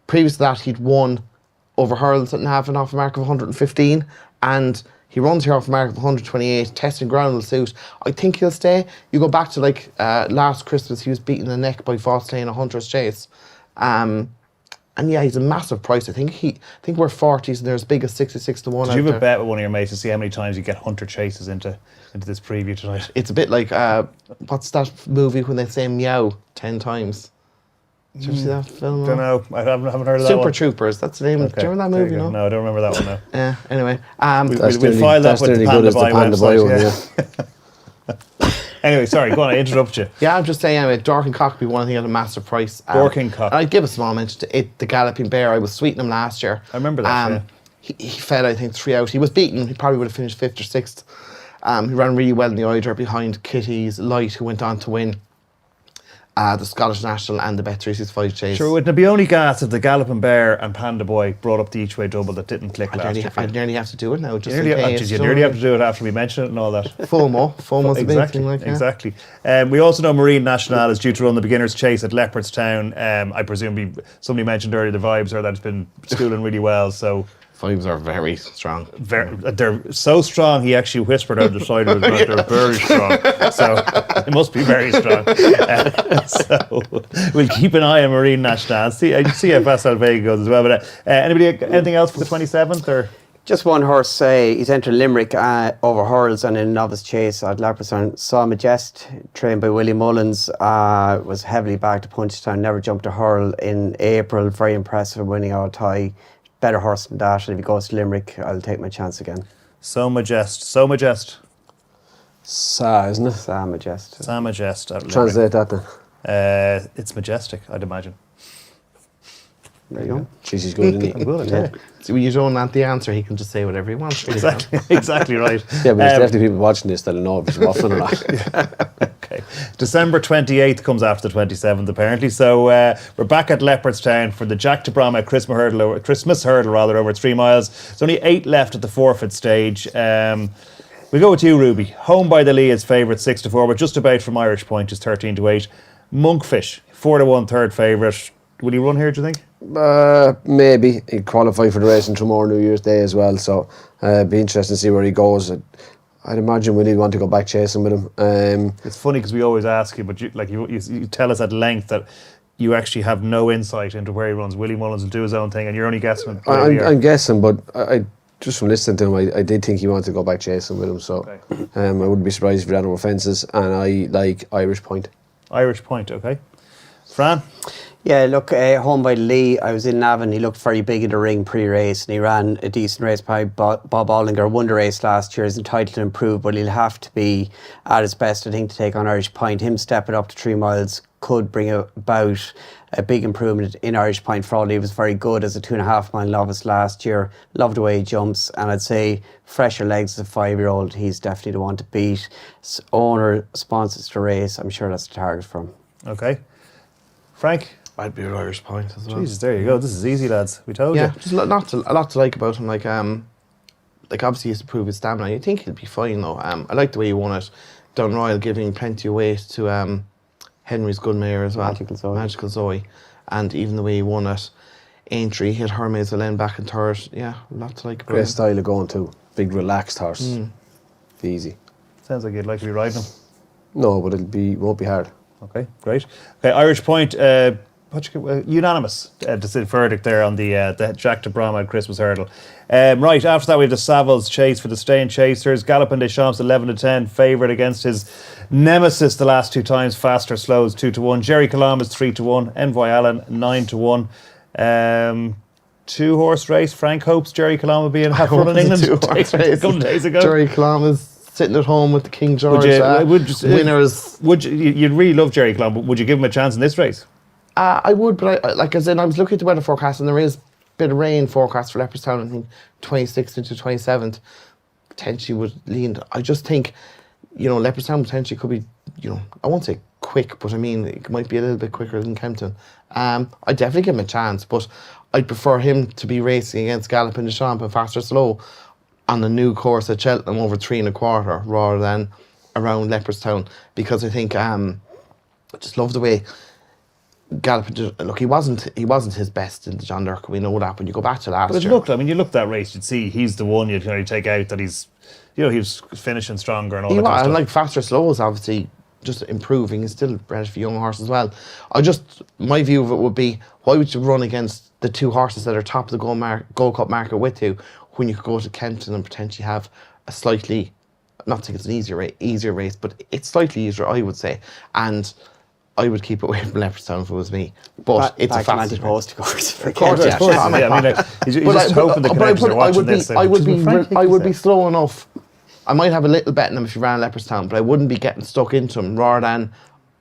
Previous to that, he'd won over hurdles at Navan off a mark of 115, and he runs here off a mark of 128. Testing ground will suit. I think he'll stay. You go back to last Christmas, he was beaten in the neck by Fossley in a Hunter's Chase. And yeah, he's a massive price. I think we're 40s and they're as big as 66 to 1. Did you have a bet with one of your mates to see how many times you get Hunter Chases into this preview tonight? It's a bit like, what's that movie when they say meow 10 times? Did you ever see that film? Don't know. I haven't heard of that one. Super Troopers, that's the name. Okay. Do you remember that movie? No, I don't remember that one now. Yeah, anyway. We'll file that with the Panda Boy website. Anyway, sorry, go on, I interrupt you. Yeah, I'm just saying, anyway, Dorking Cock would be one thing at a massive price. Dorking Cock. I'd give a small mention to it, the Galloping Bear. I was sweeting him last year. I remember that, He fell, I think, 3 out. He was beaten. He probably would have finished 5th or 6th. He ran really well in the Eider behind Kitty's Light, who went on to win the Scottish National and the Bet365 Chase. Sure, wouldn't it be only gas if the Galloping Bear and Panda Boy brought up the each way double that didn't click last year? I'd nearly have to do it now. Just you nearly have to do it after we mention it and all that. FOMO's a big thing. Exactly. We also know Marine National is due to run the beginner's chase at Leopardstown. I presume somebody mentioned earlier the vibes are that it's been schooling really well, so... Vibes are very strong. They're so strong, he actually whispered out the side of his mouth, they're very strong. So it must be very strong. So we'll keep an eye on Marine National. See how fast Vega goes as well. But anything else for the 27th? Or Just one horse, he's entered Limerick over hurls and in novice chase at Leopardstown. Saw Majest, trained by Willie Mullins, was heavily backed to Punchestown, never jumped a hurl in April. Very impressive, winning out tie. Better horse than that. And if he goes to Limerick, I'll take my chance again. So Majest. Sa, isn't it? Sa Majest. Sa Majest. at Limerick. Translate that then. It's majestic, I'd imagine. There you go. Jeez, he's good, isn't he? I'm good, I tell you. So when you don't want the answer, he can just say whatever he wants. Really. Exactly right. Yeah, but there's definitely people watching this that'll know if he's waffling or not. Okay. December 28th comes after the 27th, apparently. So we're back at Leopardstown for the Jack de Brahma Christmas hurdle over 3 miles. There's only 8 left at the forfeit stage. We go with you, Ruby. Home by the Lee is favourite 6-4, but just about from Irish Point is 13-8. Monkfish 4-1 third favourite. Will he run here, do you think? Maybe. He'd qualify for the race in Tremor New Year's Day as well, so be interesting to see where he goes. I'd imagine we'd want to go back chasing with him. It's funny because we always ask you, but you tell us at length that you actually have no insight into where he runs. Willie Mullins will do his own thing, and you're only guessing. I'm guessing, but I just from listening to him, I did think he wanted to go back chasing with him, so okay. I wouldn't be surprised if he ran over fences, and I like Irish Point. Irish Point, okay. Fran? Yeah, look, home by Lee, I was in Navan. He looked very big in the ring pre-race, and he ran a decent race by Bob Allinger. Won the race last year. He's entitled to improve, but he'll have to be at his best, I think, to take on Irish Point. Him stepping up to 3 miles could bring about a big improvement in Irish Point. For all he was very good as a 2.5 mile novice last year. Loved the way he jumps, and I'd say fresher legs as a 5-year-old. He's definitely the one to beat. Owner sponsors the race. I'm sure that's the target for him. Okay. Frank? I'd be at Irish Point as well. Jesus, there you go. This is easy, lads. We told you. Just a lot to like about him. Like obviously he has to prove his stamina. You think he'll be fine though. I like the way he won it. Down Royal giving plenty of weight to Henry's good mare as well. Magical Zoe. And even the way he won it. Aintree hit Hermes Alen back in third. Yeah, a lot to like about him. Great style of going too. Big relaxed horse. Easy. Sounds like you'd like to be riding him. No, but won't be hard. Okay, great. Okay, Irish Point, unanimous verdict there on the Jack de Brahma Christmas hurdle. Right, after that we have the Savills chase for the Staying Chasers. Galopin des Champs 11-10, favourite against his nemesis the last 2 times. Faster Slows 2-1. Jerry Calam is 3-1. Envoy Allen 9-1. 2-horse race. Frank hopes Jerry Calam will be in half run in England. 2-horse race. A couple of days ago. Jerry Calam is sitting at home with the King George winners. You'd really love Jerry Calam, but would you give him a chance in this race? I would, but I was looking at the weather forecast, and there is a bit of rain forecast for Leopardstown. I think 26th into 27th potentially would lean. I just think, Leopardstown potentially could be, I won't say quick, but I mean it might be a little bit quicker than Kempton. I'd definitely give him a chance, but I'd prefer him to be racing against Galopin des Champs and Faster Slow on the new course at Cheltenham over 3 1/4 rather than around Leopardstown, because I think I just love the way Galopin. Look, he wasn't his best in the John Durkan. We know that. When you go back to last year, you looked at that race, you'd see he's the one you'd kind of take out. That he's, he was finishing stronger and all that. Kind of stuff. And like Faster Slow is obviously just improving. He's still a relatively young horse as well. My view of it would be, why would you run against the 2 horses that are top of the Gold Cup market with you, when you could go to Kempton and potentially have a slightly, not think it's an easier race, but it's slightly easier, I would say. And I would keep it away from Leopardstown if it was me. But it's a fast post, of course. Of course, he's just hoping the connections are watching this. I would be slow enough. I might have a little bet in him if he ran Leopardstown, but I wouldn't be getting stuck into him. Rather than,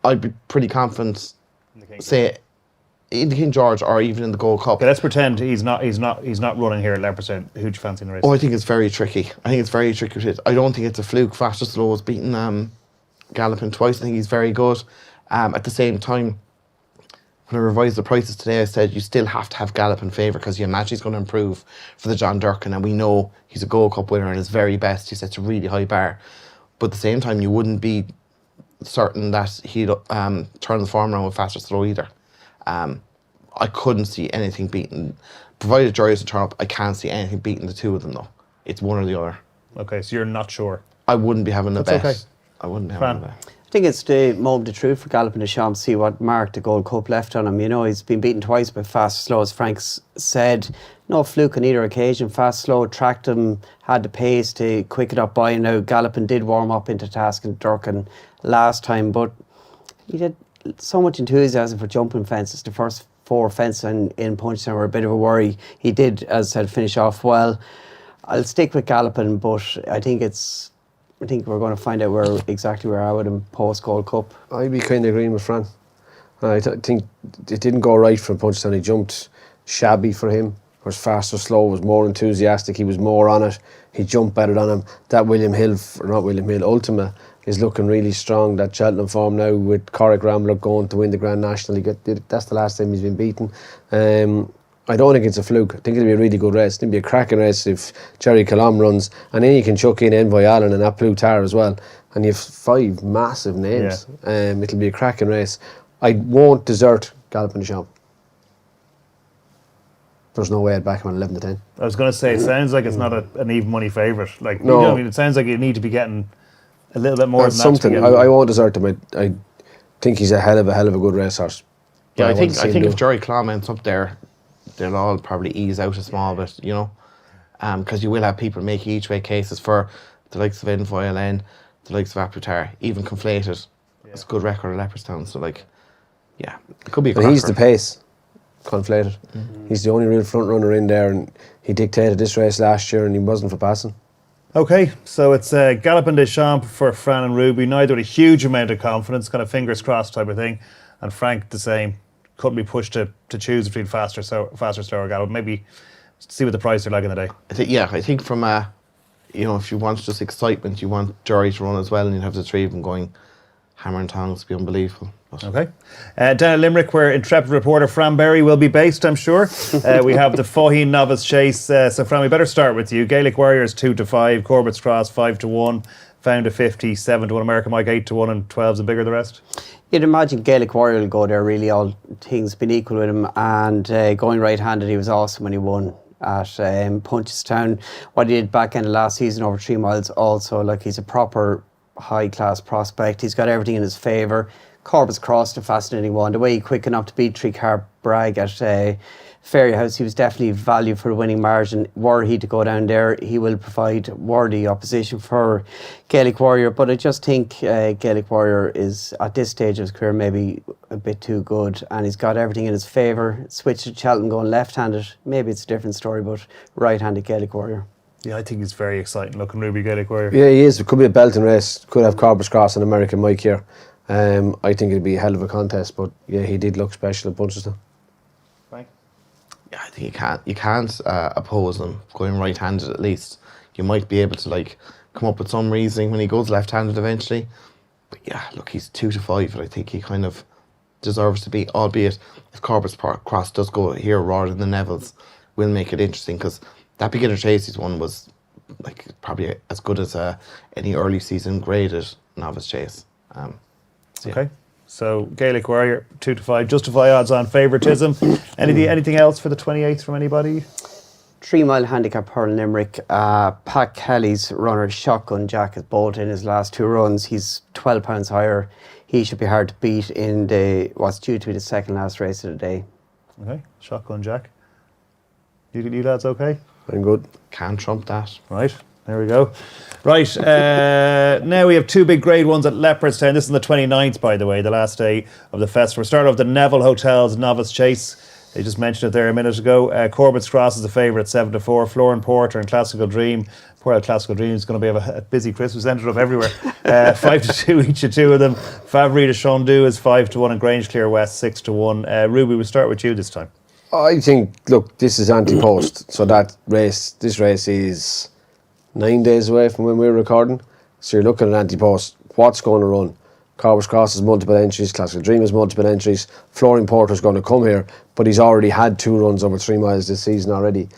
I'd be pretty confident, say, in the King George or even in the Gold Cup. Okay, let's pretend he's not running here at Leopardstown. Who do you fancy in the race? Oh, I think it's very tricky. I don't think it's a fluke. Faster Slow has beaten Galopin twice. I think he's very good. At the same time, when I revised the prices today, I said you still have to have Galopin in favour, because you imagine he's going to improve for the John Durkan, and we know he's a Gold Cup winner and his very best. He sets a really high bar. But at the same time, you wouldn't be certain that he'd turn the form around with Faster Slow either. I couldn't see anything beating, provided Jerry doesn't turn up, I can't see anything beating the 2 of them though. It's one or the other. Okay, so you're not sure. I wouldn't be having a bet. Okay. I wouldn't be having a bet. think it's the moment of truth for Galloping the Champ. See what mark the Gold Cup left on him. You know, he's been beaten twice by Fast Slow, as Frank's said. No fluke on either occasion. Fast Slow tracked him, had the pace to quicken up by. Now Galloping did warm up into task and Durkin last time, but he had so much enthusiasm for jumping fences. The first 4 fences in Punchestown were a bit of a worry. He did, as I said, finish off well. I'll stick with Galloping, but I think we're going to find out exactly where I would in post Gold Cup. I'd be kind of agreeing with Fran. I think it didn't go right from Punchestown. He jumped shabby for him. Was Fast or Slow was more enthusiastic. He was more on it. He jumped better than him. That Ultima is looking really strong. That Cheltenham form now with Corrick Rambler going to win the Grand National. That's the last time he's been beaten. I don't think it's a fluke. I think it'll be a really good race. It'll be a cracking race if Jerry Colomb runs. And then you can chuck in Envoy Allen and that Plutar as well. And you have 5 massive names. Yeah. It'll be a cracking race. I won't desert Galloping the Champ. There's no way I'd back him at 11 to 10. I was going to say, it sounds like it's not an even money favourite. Like, no. You know what I mean? It sounds like you need to be getting a little bit more than something. that. I won't desert him. I think he's a hell of a good racehorse. Yeah, I think if Jerry Colomb ends up there, they'll all probably ease out a small bit, you know, because you will have people making each way cases for the likes of Envoy Allen, the likes of Aputar, even Conflated. Yeah. It's a good record at Leopardstown, so like, yeah, it could be a cracker. He's the pace, Conflated. Mm-hmm. He's the only real front runner in there, and he dictated this race last year, and he wasn't for passing. Okay, so it's Galloping des Champs for Fran and Ruby, neither with a huge amount of confidence, kind of fingers crossed type of thing, and Frank the same. Couldn't be pushed to choose between Faster, Slow or Gallop. Maybe see what the price are like in the day. I think from if you want just excitement, you want Jerry to run as well, and you have the 3 of them going hammer and tongs. It'd be unbelievable. Okay. Down at Limerick, where intrepid reporter Fran Berry will be based, I'm sure. We have the Faugheen Novice Chase. So Fran, we better start with you. Gaelic Warriors 2-5, Corbett's Cross 5-1, Found a 50 7-1, American Mike 8-1, and 12's and bigger the rest. You'd imagine Gaelic Warrior will go there, really, all things being equal with him, and going right-handed, he was awesome when he won at Punchestown. What he did back end of last season over 3 miles also, like, he's a proper high-class prospect. He's got everything in his favour. Corbett's Cross, the fascinating one. The way he quick enough to beat Tricar Bragg at Fairyhouse, he was definitely value for a winning margin. Were he to go down there, he will provide worthy opposition for Gaelic Warrior. But I just think Gaelic Warrior is, at this stage of his career, maybe a bit too good, and he's got everything in his favour. Switch to Cheltenham going left-handed, maybe it's a different story, but right-handed Gaelic Warrior. Yeah, I think he's very exciting looking, Ruby Gaelic Warrior. Yeah, he is. It could be a belting race. Could have Corbett's Cross and American Mike here. I think it'd be a hell of a contest, but yeah, he did look special at Punchestown. Yeah, I think you can't oppose him going right-handed. At least you might be able to come up with some reasoning when he goes left-handed eventually. But yeah, look, he's 2-5, and I think he kind of deserves to be. Albeit if Corbett's Cross does go here rather than the Neville's, will make it interesting, because that beginner chases one was probably as good as any early season graded novice chase. Okay. So Gaelic Warrior 2-5, justify odds on favouritism. Anything else for the 28th from anybody? 3 mile handicap hurl Limerick. Pat Kelly's runner Shotgun Jack has bolted in his last 2 runs. He's £12 higher. He should be hard to beat in what's due to be the second last race of the day. Okay, Shotgun Jack. You lads okay? I'm good. Can't trump that. Right. There we go. Right, now we have 2 big grade ones at Leopardstown. This is the 29th, by the way, the last day of the festival. We start off the Neville Hotel's Novice Chase. They just mentioned it there a minute ago. Corbett's Cross is the favourite, 7-4. Florin Porter and Classical Dream. Poor old Classical Dream is going to be a busy Christmas, ended up everywhere. 5-2 each of 2 of them. Favre de Chandu is 5-1 and Grange Clear West 6-1. Ruby, we'll start with you this time. I think, look, this is anti-post, so this race is 9 days away from when we're recording. So you're looking at anti-post. What's going to run? Corbett's Cross has multiple entries, Classical Dream has multiple entries. Florin Porter's going to come here, but he's already had 2 runs over 3 miles this season already.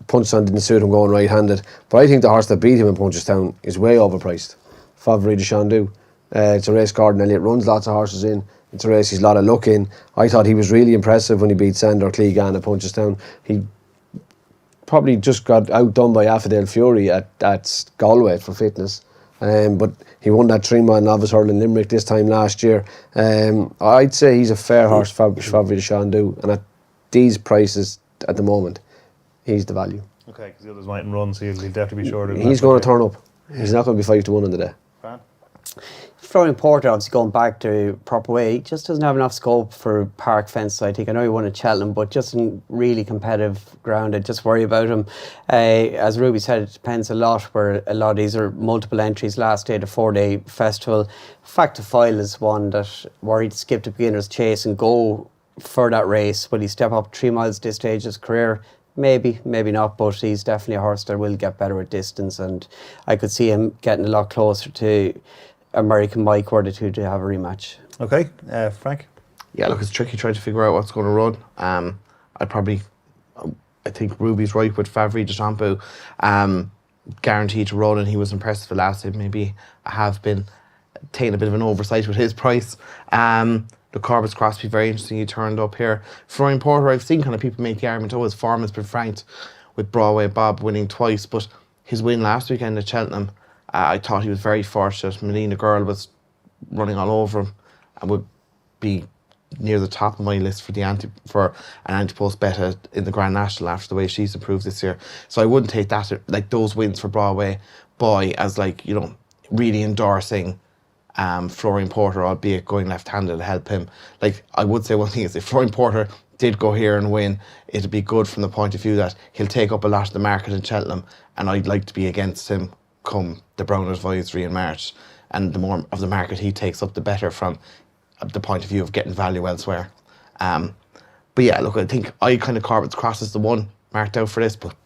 Punchestown didn't suit him going right-handed, but I think the horse that beat him in Punchestown is way overpriced. Favre de Chandu. It's a race Gordon Elliott runs lots of horses in. It's a race he's a lot of luck in. I thought he was really impressive when he beat Sandor Clegan at Punchestown. He probably just got outdone by Affidel Fury at Galway for fitness. But he won that 3 mile novice hurl in Limerick this time last year. I'd say he's a fair horse, Favre de Chandu, and at these prices at the moment, he's the value. Okay, because the others mightn't run, so he'll definitely be shorter. He's going to turn up. He's not going to be 5-1 on the day. Fran? Florian Porter, obviously going back to proper way, he just doesn't have enough scope for park fence. I think I know he won at Cheltenham, but just in really competitive ground, I just worry about him. As Ruby said, it depends a lot. Where a lot of these are multiple entries. Last day, the 4-day festival. Fact of File is one that worried to skip the beginner's chase and go for that race. Will he step up 3 miles at this stage of his career? Maybe, maybe not, but he's definitely a horse that will get better at distance, and I could see him getting a lot closer to American Mike were the two to have a rematch. Okay, Frank? Yeah, look, it's tricky trying to figure out what's going to run. I think Ruby's right with Favre de Champu. Guaranteed to run, and he was impressive last time. Maybe I have been taking a bit of an oversight with his price. The Corbett's Crosby, very interesting. He turned up here. Florian Porter, I've seen kind of people make the argument, his form has been franked with Broadway Bob winning twice, but his win last weekend at Cheltenham, I thought he was very fortunate. Melina Girl was running all over him and would be near the top of my list for an anti-post bet in the Grand National after the way she's improved this year. So I wouldn't take that, like those wins for Broadway Boy, as really endorsing Florian Porter, albeit going left-handed, to help him. Like, I would say one thing is, if Florian Porter did go here and win, it'd be good from the point of view that he'll take up a lot of the market in Cheltenham, and I'd like to be against him come the Brown Advisory in March. And the more of the market he takes up, the better from the point of view of getting value elsewhere. But yeah, look, I think Corbett's Cross is the one marked out for this, but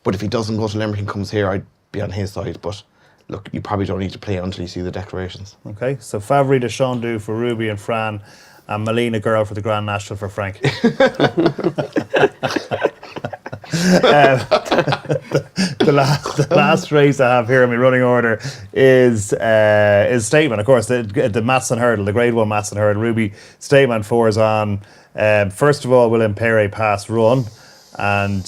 if he doesn't go to Limerick and comes here, I'd be on his side. But look, you probably don't need to play until you see the declarations. Okay, so Favre de Chandu for Ruby and Fran, and Melina Girl for the Grand National for Frank. The last race I have here in my running order is Statement. Of course, the Matson Hurdle, the Grade 1 Matson Hurdle. Ruby Statement 4 is on. First of all, will Impere Pass run? And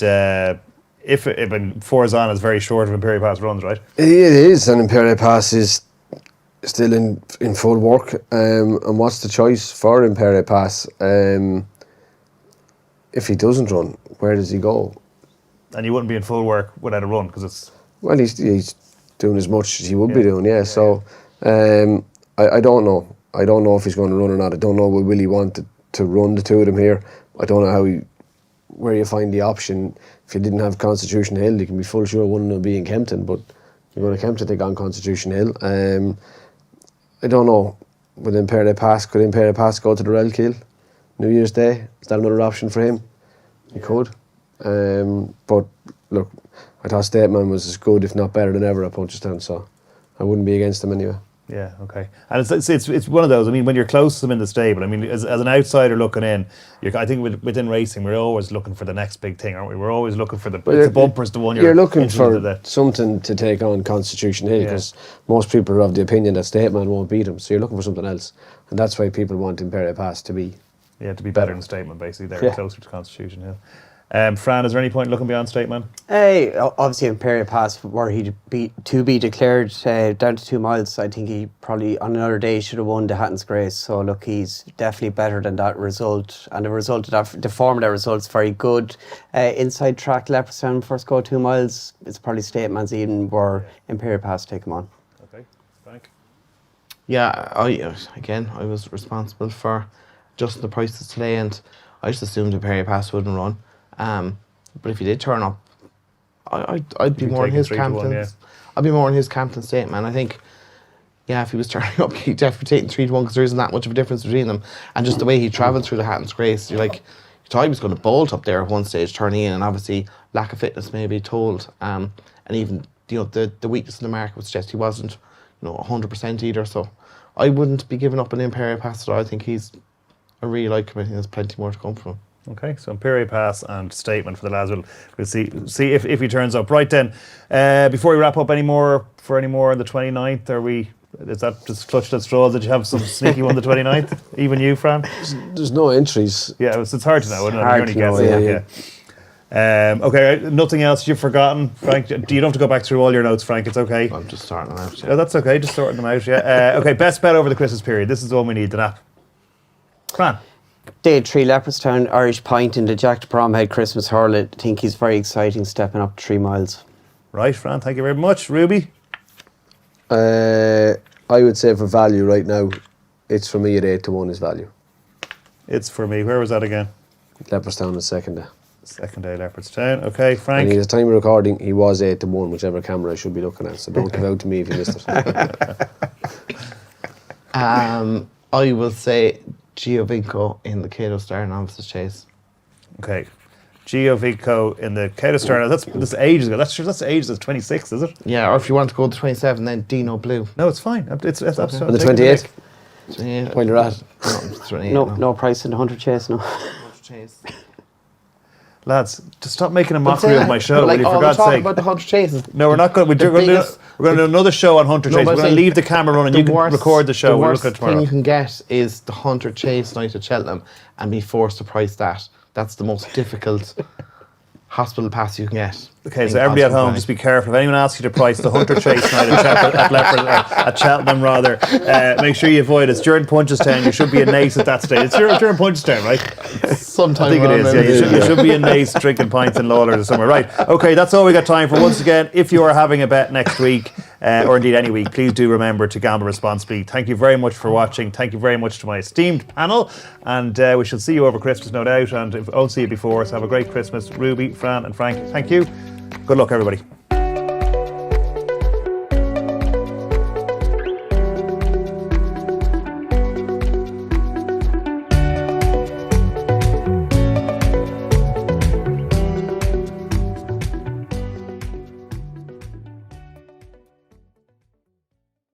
if 4 is on, it's very short of Impere Pass runs, right? It is, and Impere Pass is still in full work. And what's the choice for Impere Pass? If he doesn't run, where does he go? And you wouldn't be in full work without a run, because it's... Well, he's doing as much as he would be doing, yeah. So I don't know. I don't know if he's going to run or not. I don't know will he want to run the two of them here. I don't know where you find the option. If you didn't have Constitution Hill, you can be full sure one will be in Kempton, but you're going to Kempton, take on Constitution Hill. I don't know. Could Impere Pass go to the Relkill New Year's Day? Is that another option for him? He could. But look, I thought Stateman was as good, if not better than ever at Punchestown, so I wouldn't be against him anyway. Yeah, okay. And it's one of those, I mean, when you're close to them in the stable, I mean, as an outsider looking in, I think within racing, we're always looking for the next big thing, aren't we? We're always looking for the bumpers, the one you're looking for something to take on Constitution Hill, because most people are of the opinion that Stateman won't beat him, so you're looking for something else. And that's why people want Impere Pass to be... Yeah, to be better than Statement, basically. They're closer to Constitution Hill. Fran, is there any point looking beyond Statement? Obviously, Imperial Pass, were he to be declared down to 2 miles, I think he probably on another day should have won the Hatton's Grace. So look, he's definitely better than that result, and the result of that, the form of that result is very good. Inside track, Leopardstown first go 2 miles. It's probably Stateman's even where Imperial Pass take him on. Okay, Frank. Yeah, I was responsible for adjusting the prices today, and I just assumed Imperial Pass wouldn't run. But if he did turn up, I'd be more in his Kempton. I'd be more in his Kempton Statement. I think, if he was turning up, he'd definitely taking 3-1 because there isn't that much of a difference between them. And just the way he travelled through the Hatton's Grace, you thought he was going to bolt up there at one stage, turning in, and obviously lack of fitness may be told. And even the weakness in the market would suggest he wasn't 100% either. So I wouldn't be giving up an Imperial Pass at all. I think he's a really light committee. There's plenty more to come from him. Okay, so Imperial Pass and Statement for the lads. We'll see if he turns up. Right then, before we wrap up, any more on the 29th? Is that just clutched at straws that you have some sneaky one the 29th? Even you, Fran? There's no entries. Yeah, it's hard to know, isn't it? Hard to know, yeah. Okay, right, nothing else you've forgotten, Frank? You don't have to go back through all your notes, Frank. It's okay. I'm just starting them out. Oh, that's okay. Just sorting them out. Yeah. Okay. Best bet over the Christmas period. This is the one we need. The nap. Fran. Day 3, Leopardstown Irish Pint in the Jack de Bromhead Christmas Hurl. I think he's very exciting, stepping up 3 miles. Right, Fran. Thank you very much. Ruby. I would say for value right now, it's for me at 8-1 is value. It's for me. Where was that again? Leopardstown is second day. Second day, Leopardstown. Okay, Frank. And at the time of recording, he was 8-1, whichever camera I should be looking at. So don't give out to me if you missed it. I will say Giovinco in the Cato Star Novices Chase. Okay. Giovinco in the Cato Star. That's ages ago. That's ages of 26, is it? Yeah, or if you want to go to 27, then Dino Blue. No, it's fine. It's absolutely. On the 28th? Yeah. While you're at it. No price in the 100 Chase, no. Chase. Lads, just stop making a mockery of my show, will you, for God's sake. About the 100 Chases. No, we're not going. We're going to do another show on Hunter Chase. We're going to leave the camera running. You can record the show. We'll look at it tomorrow. The worst thing you can get is the Hunter Chase night at Cheltenham and be forced to price that. That's the most difficult hospital pass you can get. Okay, so everybody at home, just be careful. If anyone asks you to price the Hunter Chase night at Cheltenham, rather, make sure you avoid it. It's during Punchestown. You should be in Nace at that stage. It's during Punchestown, right? Sometime I think it is. Yeah, you should be in Nace drinking pints in Lawlers or somewhere. Right. Okay, that's all we got time for. Once again, if you are having a bet next week, or indeed any week, please do remember to gamble responsibly. Thank you very much for watching. Thank you very much to my esteemed panel, and we shall see you over Christmas, no doubt. And if I don't see you before, so have a great Christmas, Ruby, Fran, and Frank. Thank you. Good luck, everybody.